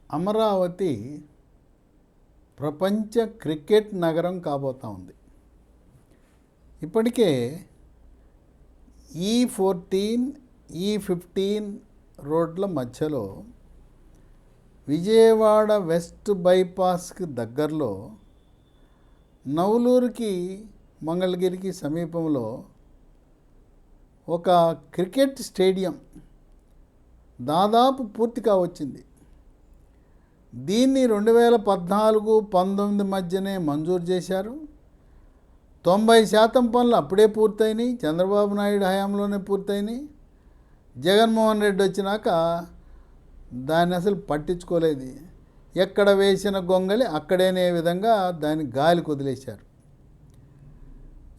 అమరావతి ప్రపంచ క్రికెట్ నగరం కాబోతా ఉంది. ఇప్పటికే E14, E15 రోడ్ల మధ్యలో విజయవాడ వెస్ట్ బైపాస్కి దగ్గరలో నవలూరుకి మంగళగిరికి సమీపంలో ఒక క్రికెట్ స్టేడియం దాదాపు పూర్తి కావచ్చింది. దీన్ని 2014-19 మధ్యనే మంజూరు చేశారు. 90% పనులు అప్పుడే పూర్తయినాయి. చంద్రబాబు నాయుడు హయాంలోనే పూర్తయినాయి. జగన్మోహన్ రెడ్డి వచ్చినాక దాన్ని అసలు పట్టించుకోలేదు. ఎక్కడ వేసిన గొంగలి అక్కడేనే విధంగా దాన్ని గాలికి వదిలేశారు.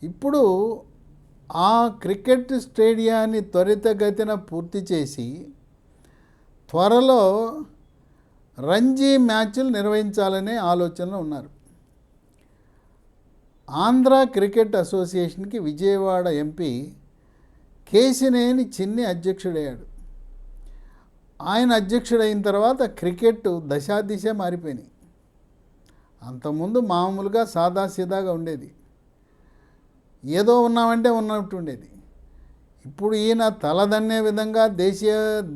ఇప్పుడు ఆ క్రికెట్ స్టేడియాన్ని త్వరితగతిన పూర్తి చేసి త్వరలో రంజీ మ్యాచ్లు నిర్వహించాలనే ఆలోచనలో ఉన్నారు. ఆంధ్ర క్రికెట్ అసోసియేషన్కి విజయవాడ ఎంపీ కేశినేని చిన్ని అధ్యక్షుడయ్యాడు. ఆయన అధ్యక్షుడైన తర్వాత క్రికెట్ దశాదిశ మారిపోయినాయి. అంతకుముందు మామూలుగా సాదాసీదాగా ఉండేది, ఏదో ఉన్నామంటే ఉన్నట్టు ఉండేది. ఇప్పుడు ఈయన తలదన్నే విధంగా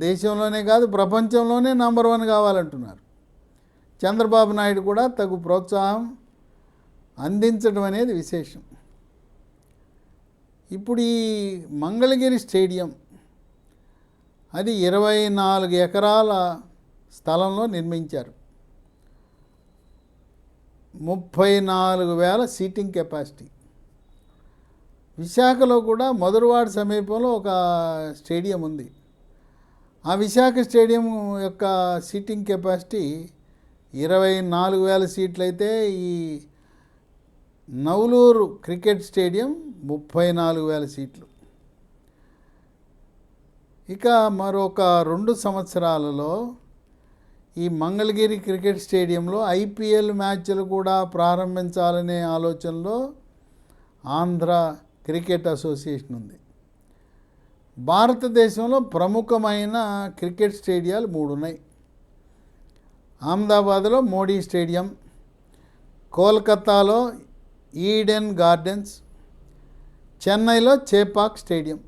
దేశంలోనే కాదు ప్రపంచంలోనే నంబర్ 1 కావాలంటున్నారు. చంద్రబాబు నాయుడు కూడా తగు ప్రోత్సాహం అందించడం అనేది విశేషం. ఇప్పుడు ఈ మంగళగిరి స్టేడియం అది 24 ఎకరాల స్థలంలో నిర్మించారు. 34,000 సీటింగ్ కెపాసిటీ. విశాఖలో కూడా మధురవాడ సమీపంలో ఒక స్టేడియం ఉంది. ఆ విశాఖ స్టేడియం యొక్క సీటింగ్ కెపాసిటీ 24,000 సీట్లు అయితే ఈ నవలూరు క్రికెట్ స్టేడియం 34,000 సీట్లు. ఇక మరొక 2 సంవత్సరాలలో ఈ మంగళగిరి క్రికెట్ స్టేడియంలో ఐపీఎల్ మ్యాచ్లు కూడా ప్రారంభించాలనే ఆలోచనలో ఆంధ్ర క్రికెట్ అసోసియేషన్ ఉంది. భారతదేశంలో ప్రముఖమైన క్రికెట్ స్టేడియాలు 3 ఉన్నాయి. అహ్మదాబాద్లో మోడీ స్టేడియం, కోల్కతాలో ఈడెన్ గార్డెన్స్, చెన్నైలో చేపాక్ స్టేడియం.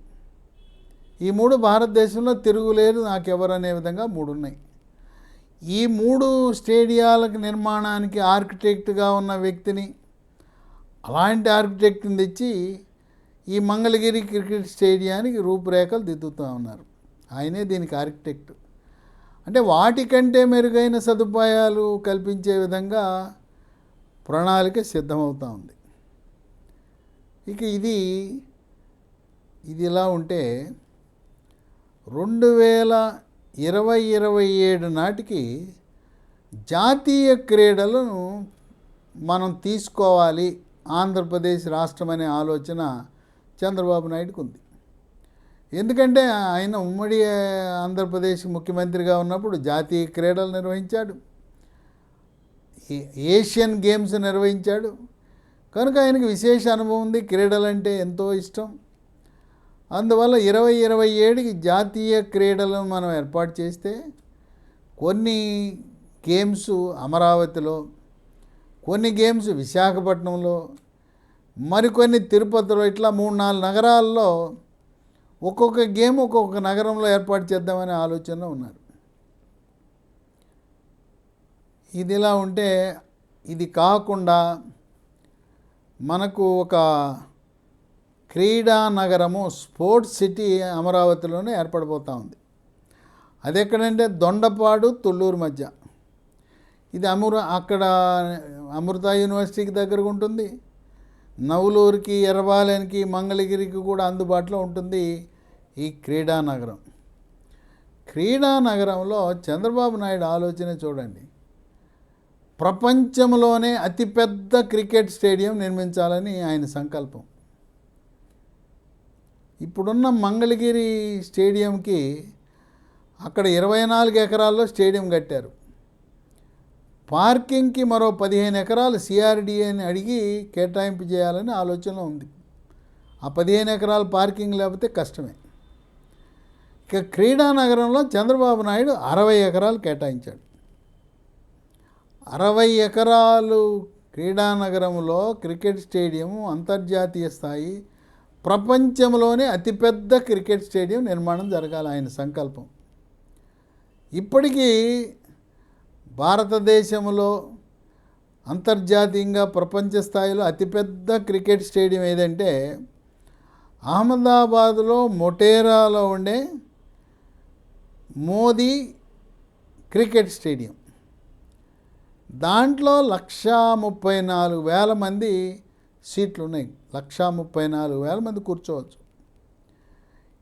ఈ 3 భారతదేశంలో తిరుగులేదు నాకెవరనే విధంగా 3 ఉన్నాయి. ఈ 3 స్టేడియాలకు నిర్మాణానికి ఆర్కిటెక్ట్గా ఉన్న వ్యక్తిని, అలాంటి ఆర్కిటెక్ట్ని తెచ్చి ఈ మంగళగిరి క్రికెట్ స్టేడియానికి రూపురేఖలు దిద్దుతూ ఉన్నారు. ఆయనే దీనికి ఆర్కిటెక్ట్. అంటే వాటికంటే మెరుగైన సదుపాయాలు కల్పించే విధంగా ప్రణాళిక సిద్ధమవుతూ ఉంది. ఇక ఇది ఇలా ఉంటే 2027 నాటికి జాతీయ క్రీడలను మనం తీసుకోవాలి ఆంధ్రప్రదేశ్ రాష్ట్రం అనే ఆలోచన చంద్రబాబు నాయుడుకు ఉంది. ఎందుకంటే ఆయన ఉమ్మడి ఆంధ్రప్రదేశ్ ముఖ్యమంత్రిగా ఉన్నప్పుడు జాతీయ క్రీడలు నిర్వహించాడు, ఏషియన్ గేమ్స్ నిర్వహించాడు. కనుక ఆయనకు విశేష అనుభవం ఉంది, క్రీడలంటే ఎంతో ఇష్టం. అందువల్ల 2027కి జాతీయ క్రీడలను మనం ఏర్పాటు చేస్తే కొన్ని గేమ్స్ అమరావతిలో, కొన్ని గేమ్స్ విశాఖపట్నంలో, మరికొన్ని తిరుపతిలో, ఇట్లా 3-4 నగరాల్లో ఒక్కొక్క గేమ్ ఒక్కొక్క నగరంలో ఏర్పాటు చేద్దామనే ఆలోచన ఉన్నారు. ఇది ఇలా ఉంటే ఇది కాకుండా మనకు ఒక క్రీడా నగరము స్పోర్ట్స్ సిటీ అమరావతిలోనే ఏర్పడిపోతూ ఉంది. అది ఎక్కడంటే దొండపాడు తుళ్ళూరు మధ్య. ఇది అక్కడ అమృత యూనివర్సిటీకి దగ్గరగా ఉంటుంది. నవలూరుకి, ఎర్రబాలెనికి, మంగళగిరికి కూడా అందుబాటులో ఉంటుంది ఈ క్రీడానగరం. క్రీడానగరంలో చంద్రబాబు నాయుడు ఆలోచన చూడండి. ప్రపంచంలోనే అతిపెద్ద క్రికెట్ స్టేడియం నిర్మించాలని ఆయన సంకల్పం. ఇప్పుడున్న మంగళగిరి స్టేడియంకి అక్కడ 24 ఎకరాల్లో స్టేడియం కట్టారు. పార్కింగ్కి మరో 15 ఎకరాలు సిఆర్డీఏని అడిగి కేటాయింపు చేయాలని ఆలోచన ఉంది. ఆ 15 ఎకరాల పార్కింగ్ లేకపోతే కష్టమే. ఇక క్రీడానగరంలో చంద్రబాబు నాయుడు 60 ఎకరాలు కేటాయించాడు. 60 ఎకరాలు క్రీడానగరంలో క్రికెట్ స్టేడియం అంతర్జాతీయ స్థాయి ప్రపంచంలోనే అతిపెద్ద క్రికెట్ స్టేడియం నిర్మాణం జరగాలి ఆయన సంకల్పం. ఇప్పటికీ భారతదేశంలో అంతర్జాతీయంగా ప్రపంచ స్థాయిలో అతిపెద్ద క్రికెట్ స్టేడియం ఏదంటే అహ్మదాబాద్లో మొటేరాలో ఉండే మోదీ క్రికెట్ స్టేడియం. దాంట్లో 134,000 మంది సీట్లు ఉన్నాయి. 134,000 మంది కూర్చోవచ్చు.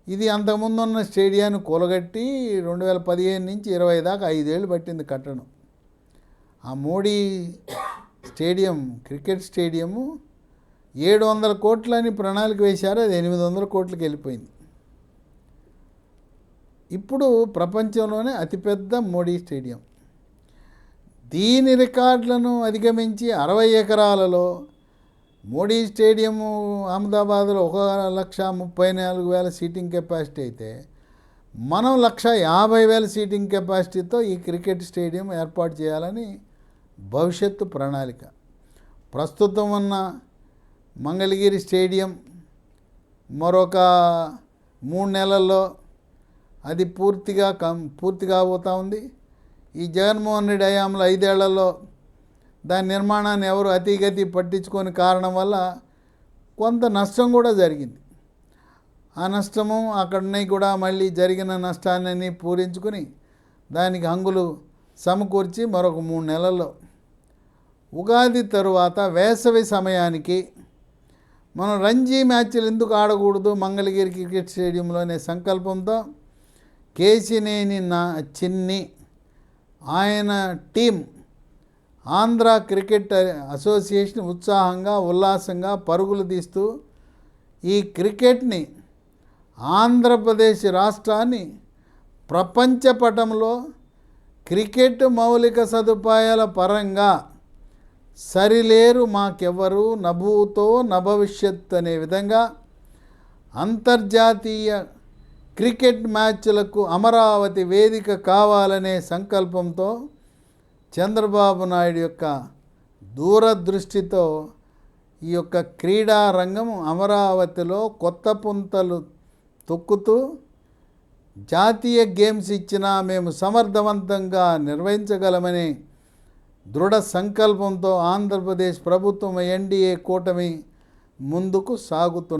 ఇది అంతకుముందు ఉన్న స్టేడియాన్ని కూలగట్టి 2015 నుంచి 20 దాకా 5 ఏళ్ళు పట్టింది కట్టడం. ఆ మోడీ స్టేడియం క్రికెట్ స్టేడియము 700 కోట్లని ప్రణాళిక వేశారు. అది 800 కోట్లకి వెళ్ళిపోయింది. ఇప్పుడు ప్రపంచంలోనే అతిపెద్ద మోడీ స్టేడియం. దీని రికార్డులను అధిగమించి 60 ఎకరాలలో మోడీ స్టేడియము అహ్మదాబాద్లో 1,34,000 సీటింగ్ కెపాసిటీ అయితే మనం 1,50,000 సీటింగ్ కెపాసిటీతో ఈ క్రికెట్ స్టేడియం ఏర్పాటు చేయాలని భవిష్యత్తు ప్రణాళిక. ప్రస్తుతం ఉన్న మంగళగిరి స్టేడియం మరొక 3 నెలల్లో అది పూర్తి కాబోతూ ఉంది. ఈ జగన్మోహన్ రెడ్డి హయాంలో 5 ఏళ్లలో దాని నిర్మాణాన్ని ఎవరు అతిగతి పట్టించుకొని కారణం వల్ల కొంత నష్టం కూడా జరిగింది. ఆ నష్టము అక్కడనే కూడా మళ్ళీ జరిగిన నష్టాన్ని పూరించుకుని దానికి హంగులు సమకూర్చి మరొక 3 నెలల్లో ఉగాది తరువాత వేసవి సమయానికి మనం రంజీ మ్యాచ్లు ఎందుకు ఆడకూడదు మంగళగిరి క్రికెట్ స్టేడియంలోనే సంకల్పంతో కేశినేని చిన్ని ఆయన టీం ఆంధ్ర క్రికెట్ అసోసియేషన్ ఉత్సాహంగా ఉల్లాసంగా పరుగులు తీస్తూ ఈ క్రికెట్ని ఆంధ్రప్రదేశ్ రాష్ట్రాన్ని ప్రపంచ పటంలో క్రికెట్ మౌలిక సదుపాయాల పరంగా సరిలేరు మాకెవ్వరు నభూతో నభవిష్యత్ అనే విధంగా అంతర్జాతీయ క్రికెట్ మ్యాచ్లకు అమరావతి వేదిక కావాలనే సంకల్పంతో చంద్రబాబు నాయుడు యొక్క దూరదృష్టితో ఈ యొక్క క్రీడా రంగం అమరావతిలో కొత్త పుంతలు తొక్కుతూ జాతీయ గేమ్స్ ఇచ్చినా మేము సమర్థవంతంగా నిర్వహించగలమనే దృఢ సంకల్పంతో ఆంధ్రప్రదేశ్ ప్రభుత్వం ఎన్డీఏ కూటమి ముందుకు సాగుతుంది.